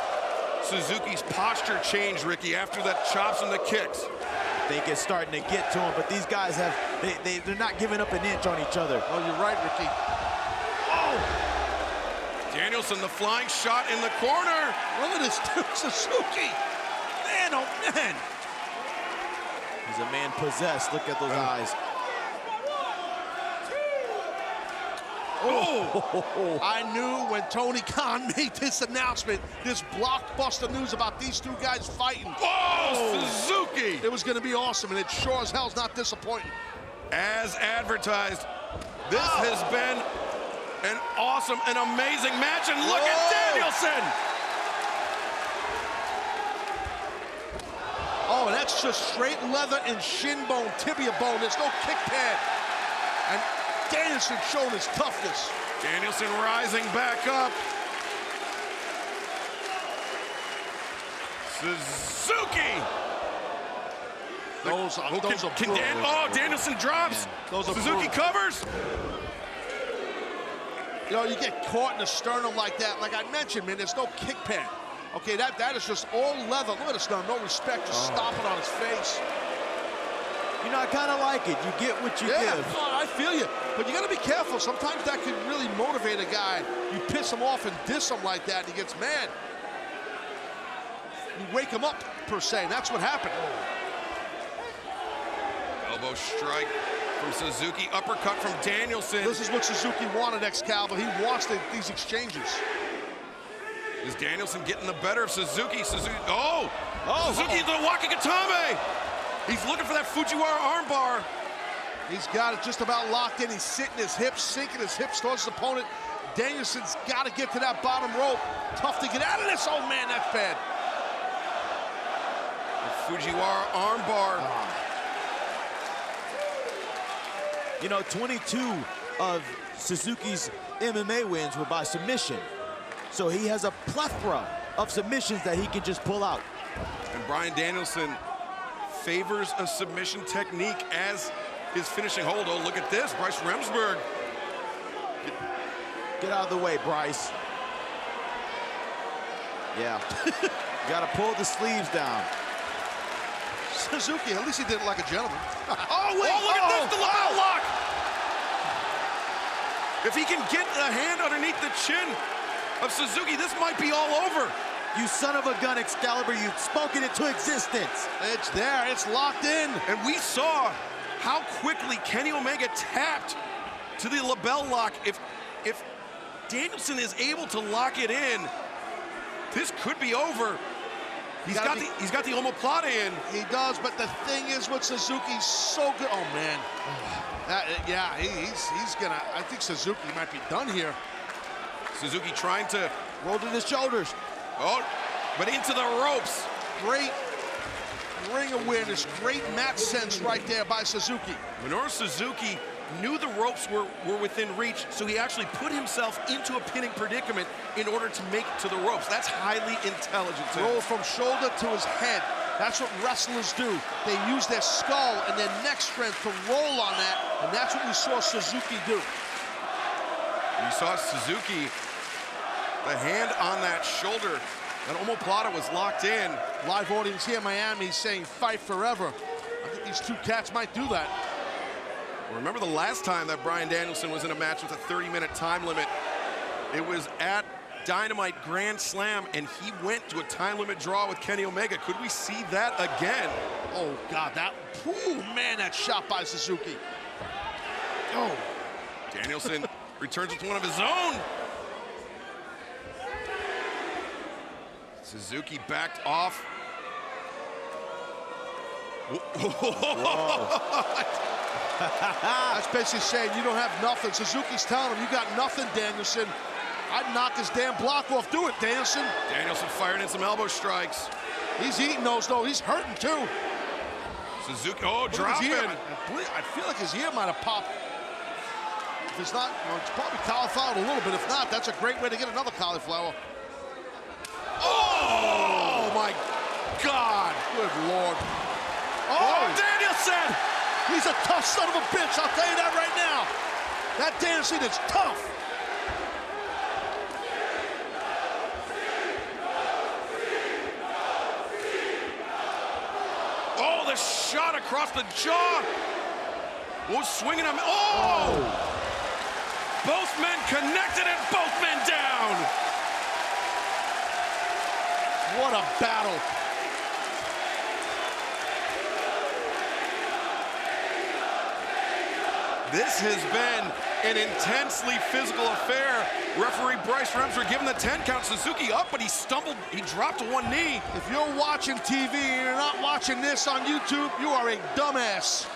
Suzuki's posture change, Ricky, after that chops and the kicks. I think it's starting to get to him, but these guys they're not giving up an inch on each other. Oh, you're right, Ricky. Danielson, the flying shot in the corner. Look at this dude, Suzuki. Man, oh man. He's a man possessed. Look at those eyes. Oh. I knew when Tony Khan made this announcement, this blockbuster news about these two guys fighting. Suzuki. It was going to be awesome, and it sure as hell's not disappointing. As advertised, this has been an awesome and amazing match, and look at Danielson! Oh, and that's just straight leather and shin bone, tibia bone. There's no kick pad. And Danielson showing his toughness. Danielson rising back up. Suzuki! Those are brutal. Danielson drops. Those are Suzuki brutal. covers. You know, you get caught in the sternum like that. Like I mentioned, man, there's no kick pad. Okay, that is just all leather. Look at this now, no respect, just stomping on his face. You know, I kind of like it. You get what you give. Oh, I feel you. But you got to be careful. Sometimes that can really motivate a guy. You piss him off and diss him like that, and he gets mad. You wake him up, per se, and that's what happened. Elbow strike from Suzuki, uppercut from Danielson. This is what Suzuki wanted, Excalibur. He wants these exchanges. Is Danielson getting the better of Suzuki? Suzuki, Suzuki the Wakikatame! He's looking for that Fujiwara armbar. He's got it just about locked in. He's sitting his hips, sinking his hips towards his opponent. Danielson's got to get to that bottom rope. Tough to get out of this. Oh, man, that's bad. The Fujiwara armbar. You know, 22 of Suzuki's MMA wins were by submission. So he has a plethora of submissions that he can just pull out. And Bryan Danielson favors a submission technique as his finishing hold. Oh, look at this, Bryce Remsburg. Get out of the way, Bryce. Yeah. You gotta pull the sleeves down. Suzuki, at least he did it like a gentleman. Oh, wait! Oh, look at this, the lapel lock! If he can get a hand underneath the chin of Suzuki, this might be all over. You son of a gun, Excalibur, you've spoken it to existence. It's there, it's locked in. And we saw how quickly Kenny Omega tapped to the label lock. If Danielson is able to lock it in, this could be over. He's got the omoplata in. He does, but the thing is with Suzuki's so good. Oh, man. Yeah, he's gonna, I think Suzuki might be done here. Suzuki trying to roll to the shoulders. Oh, but into the ropes. Great ring awareness, great mat sense right there by Suzuki. Minoru Suzuki knew the ropes were within reach, so he actually put himself into a pinning predicament in order to make it to the ropes. That's highly intelligent. Roll from shoulder to his head. That's what wrestlers do. They use their skull and their neck strength to roll on that, and that's what we saw Suzuki do. We saw Suzuki, the hand on that shoulder. That omoplata was locked in. Live audience here in Miami saying fight forever. I think these two cats might do that. Remember the last time that Bryan Danielson was in a match with a 30-minute time limit? It was at Dynamite Grand Slam, and he went to a time limit draw with Kenny Omega. Could we see that again? Oh, God, ooh, man, that shot by Suzuki. Oh. Danielson returns with one of his own. Suzuki backed off. That's basically saying you don't have nothing. Suzuki's telling him, you got nothing, Danielson. I'd knock this damn block off. Do it, Danielson. Danielson fired in some elbow strikes. He's eating those, though. He's hurting, too. Suzuki, oh, dropping. I feel like his ear might have popped. If it's not, well, it's probably cauliflowered a little bit. If not, that's a great way to get another cauliflower. Oh, my God. Good Lord. Oh, Danielson. He's a tough son of a bitch, I'll tell you that right now. That Danielson is tough. Oh, the shot across the jaw. Was swinging him. Oh! Both men connected and both men down. What a battle. This has been an intensely physical affair. Referee Bryce Remsburg giving the 10 count. Suzuki up, but he stumbled. He dropped to one knee. If you're watching TV and you're not watching this on YouTube, you are a dumbass.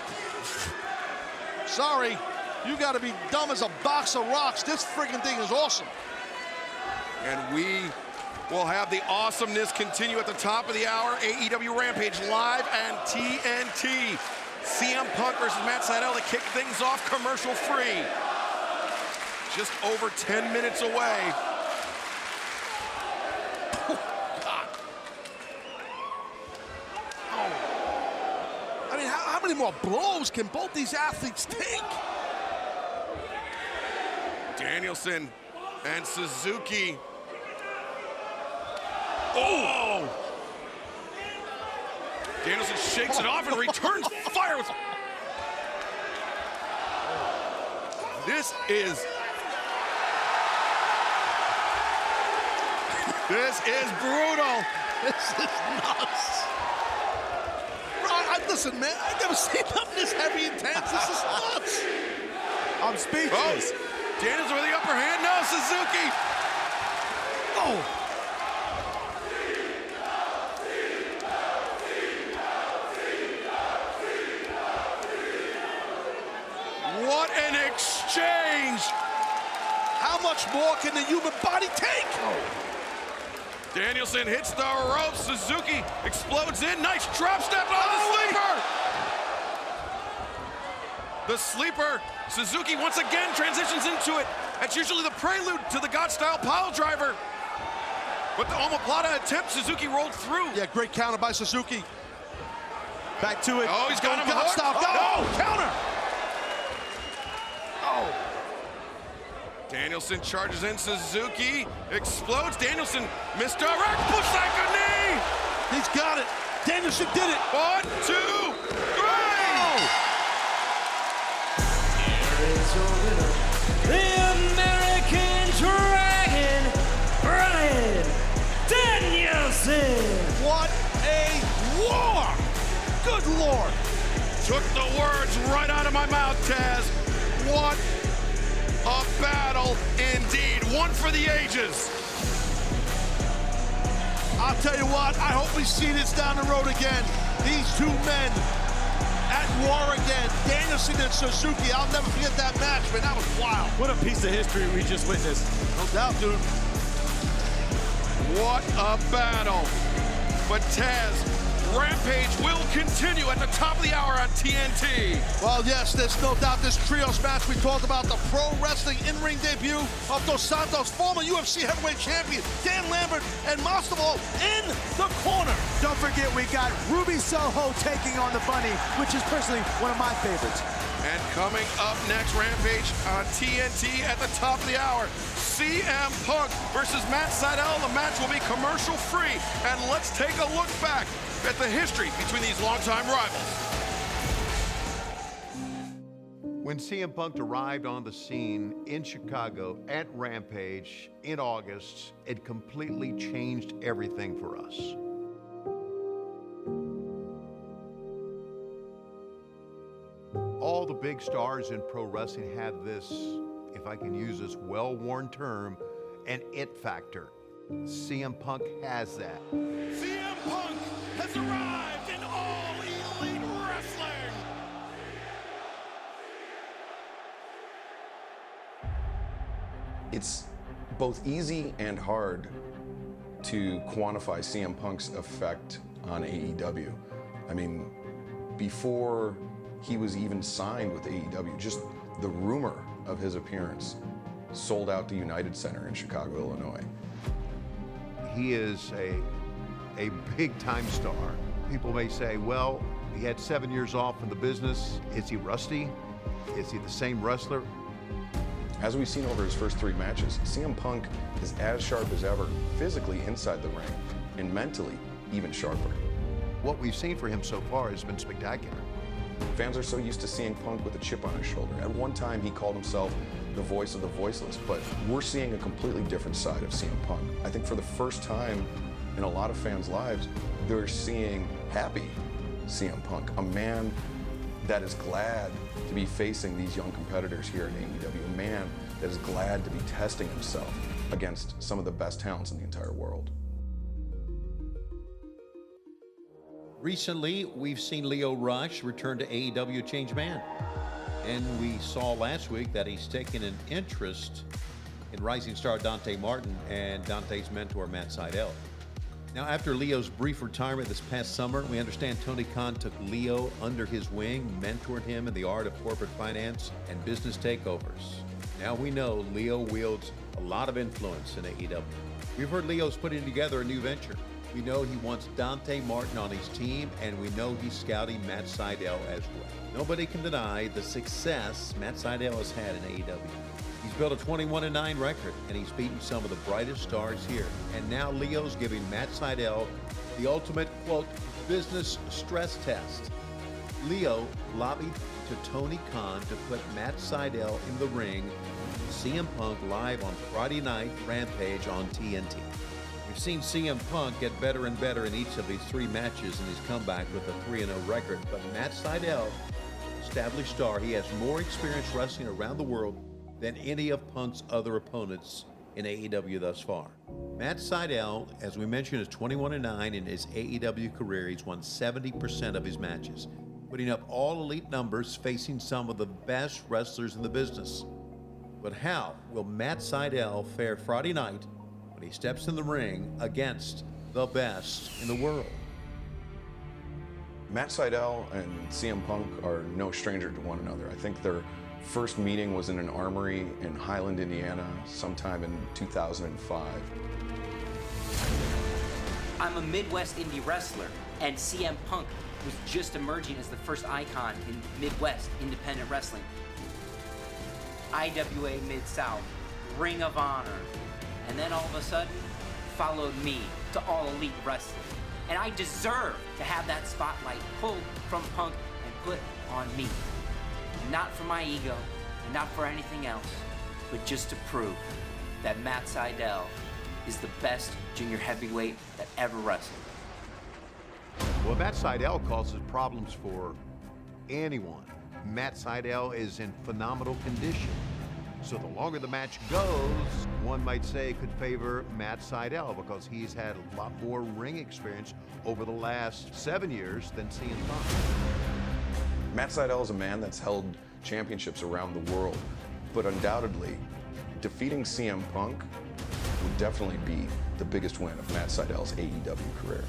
Sorry, you got to be dumb as a box of rocks. This freaking thing is awesome. And we will have the awesomeness continue at the top of the hour. AEW Rampage live and TNT. CM Punk versus Matt Seidel to kick things off commercial free. Just over 10 minutes away. Oh, God. Oh. I mean, how many more blows can both these athletes take? Danielson and Suzuki. Oh! Danielson shakes it off and returns fire with... This is brutal. This is nuts. Listen, man, I've never seen something this heavy intense. This is nuts. I'm speechless. Oh, Danielson with the upper hand. No, Suzuki. Oh. How much more can the human body take? Danielson hits the rope. Suzuki explodes in. Nice drop step on the sleeper. The sleeper. Suzuki once again transitions into it. That's usually the prelude to the God-style pile driver. But the omoplata attempt, Suzuki rolled through. Yeah, great counter by Suzuki. Back to it. Oh, he's got him hooked. God-style. Oh, Counter. Oh. Danielson charges in. Suzuki explodes. Danielson misdirect. Busaiku knee. He's got it. Danielson did it. 1, 2, 3. The American Dragon, Bryan Danielson. What a war! Good Lord. Took the words right out of my mouth, Taz. What a battle indeed. One for the ages. I'll tell you what, I hope we see this down the road again. These two men at war again. Danielson and Suzuki. I'll never forget that match, man. That was wild. What a piece of history we just witnessed. No doubt, dude. What a battle. But Taz, Rampage will continue at the top of the hour on TNT. Well, yes, there's no doubt this trios match. We talked about the pro wrestling in-ring debut of Dos Santos, former UFC heavyweight champion Dan Lambert, and most of all, in the corner. Don't forget, we got Ruby Soho taking on the Bunny, which is personally one of my favorites. And coming up next, Rampage on TNT at the top of the hour, CM Punk versus Matt Seidel. The match will be commercial free. And let's take a look back at the history between these longtime rivals. When CM Punk arrived on the scene in Chicago at Rampage in August, it completely changed everything for us. All the big stars in pro wrestling have this, if I can use this well-worn term, an it factor. CM Punk has that. CM Punk has arrived in All Elite Wrestling. It's both easy and hard to quantify CM Punk's effect on AEW. I mean, before he was even signed with AEW, just the rumor of his appearance sold out the United Center in Chicago, Illinois. He is a big-time star. People may say, well, he had 7 years off in the business. Is he rusty? Is he the same wrestler? As we've seen over his first 3 matches, CM Punk is as sharp as ever, physically inside the ring, and mentally even sharper. What we've seen for him so far has been spectacular. Fans are so used to seeing Punk with a chip on his shoulder. At one time, he called himself the voice of the voiceless, but we're seeing a completely different side of CM Punk. I think for the first time in a lot of fans' lives, they're seeing happy CM Punk, a man that is glad to be facing these young competitors here in AEW, a man that is glad to be testing himself against some of the best talents in the entire world. Recently, we've seen Lio Rush return to AEW change man. And we saw last week that he's taken an interest in rising star Dante Martin and Dante's mentor, Matt Seidel. Now, after Leo's brief retirement this past summer, we understand Tony Khan took Leo under his wing, mentored him in the art of corporate finance and business takeovers. Now we know Leo wields a lot of influence in AEW. We've heard Leo's putting together a new venture. We know he wants Dante Martin on his team, and we know he's scouting Matt Seidel as well. Nobody can deny the success Matt Seidel has had in AEW. He's built a 21-9 record, and he's beaten some of the brightest stars here. And now Leo's giving Matt Seidel the ultimate, quote, business stress test. Leo lobbied to Tony Khan to put Matt Seidel in the ring with CM Punk live on Friday night Rampage on TNT. We've seen CM Punk get better and better in each of these 3 matches in his comeback with a 3-0 record. But Matt Seidel, established star, he has more experience wrestling around the world than any of Punk's other opponents in AEW thus far. Matt Seidel, as we mentioned, is 21-9 in his AEW career. He's won 70% of his matches, putting up all elite numbers, facing some of the best wrestlers in the business. But how will Matt Seidel fare Friday night when he steps in the ring against the best in the world? Matt Seidel and CM Punk are no stranger to one another. I think their first meeting was in an armory in Highland, Indiana, sometime in 2005. I'm a Midwest indie wrestler, and CM Punk was just emerging as the first icon in Midwest independent wrestling. IWA Mid-South, Ring of Honor, and then all of a sudden, followed me to All Elite Wrestling. And I deserve to have that spotlight pulled from Punk and put on me. Not for my ego, and not for anything else, but just to prove that Matt Seidel is the best junior heavyweight that ever wrestled. Well, Matt Seidel causes problems for anyone. Matt Seidel is in phenomenal condition. So the longer the match goes, one might say it could favor Matt Seidel because he's had a lot more ring experience over the last 7 years than CM Punk. Matt Seidel is a man that's held championships around the world, but undoubtedly, defeating CM Punk would definitely be the biggest win of Matt Seidel's AEW career.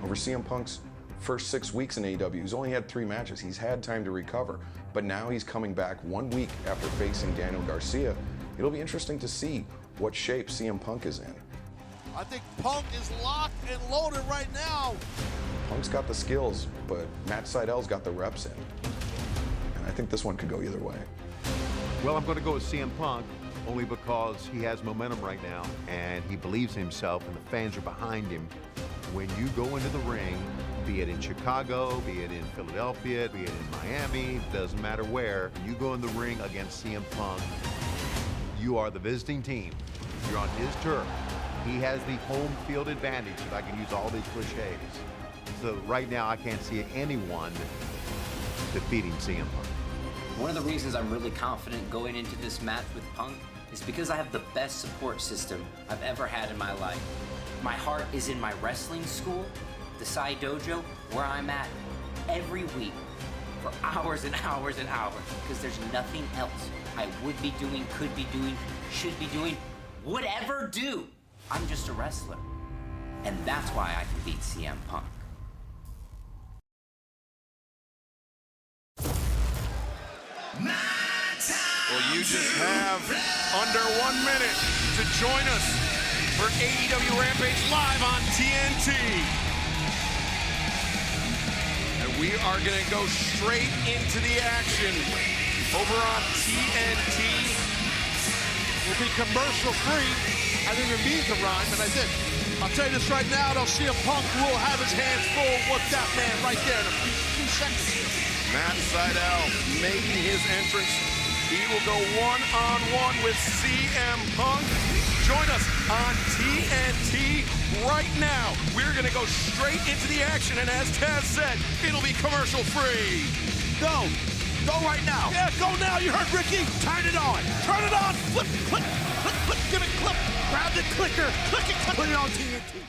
Over CM Punk's first 6 weeks in AEW, he's only had 3 matches. He's had time to recover, but now he's coming back 1 week after facing Daniel Garcia. It'll be interesting to see what shape CM Punk is in. I think Punk is locked and loaded right now. Punk's got the skills, but Matt Seidel's got the reps in. And I think this one could go either way. Well, I'm going to go with CM Punk only because he has momentum right now and he believes in himself and the fans are behind him. When you go into the ring, be it in Chicago, be it in Philadelphia, be it in Miami, doesn't matter where, you go in the ring against CM Punk, you are the visiting team. You're on his turf. He has the home field advantage, if I can use all these cliches. So right now, I can't see anyone defeating CM Punk. One of the reasons I'm really confident going into this match with Punk is because I have the best support system I've ever had in my life. My heart is in my wrestling school, the Sai Dojo, where I'm at every week for hours and hours and hours, because there's nothing else I would be doing, could be doing, should be doing, would ever do. I'm just a wrestler, and that's why I can beat CM Punk. Well, you just have under 1 minute to join us for AEW Rampage live on TNT. And we are going to go straight into the action over on TNT. Will be commercial free. I didn't even mean to rhyme, and I did. I'll tell you this right now, though, CM Punk will have his hands full with that man right there in a few seconds. Matt Seidel making his entrance. He will go one-on-one with CM Punk. Join us on TNT right now. We're going to go straight into the action, and as Taz said, it'll be commercial free. Go. Go right now. Yeah, go now. You heard Ricky. Turn it on. Turn it on. Flip, click, click, click. Give it clip. Grab the clicker. Click it, click. Put it on TNT.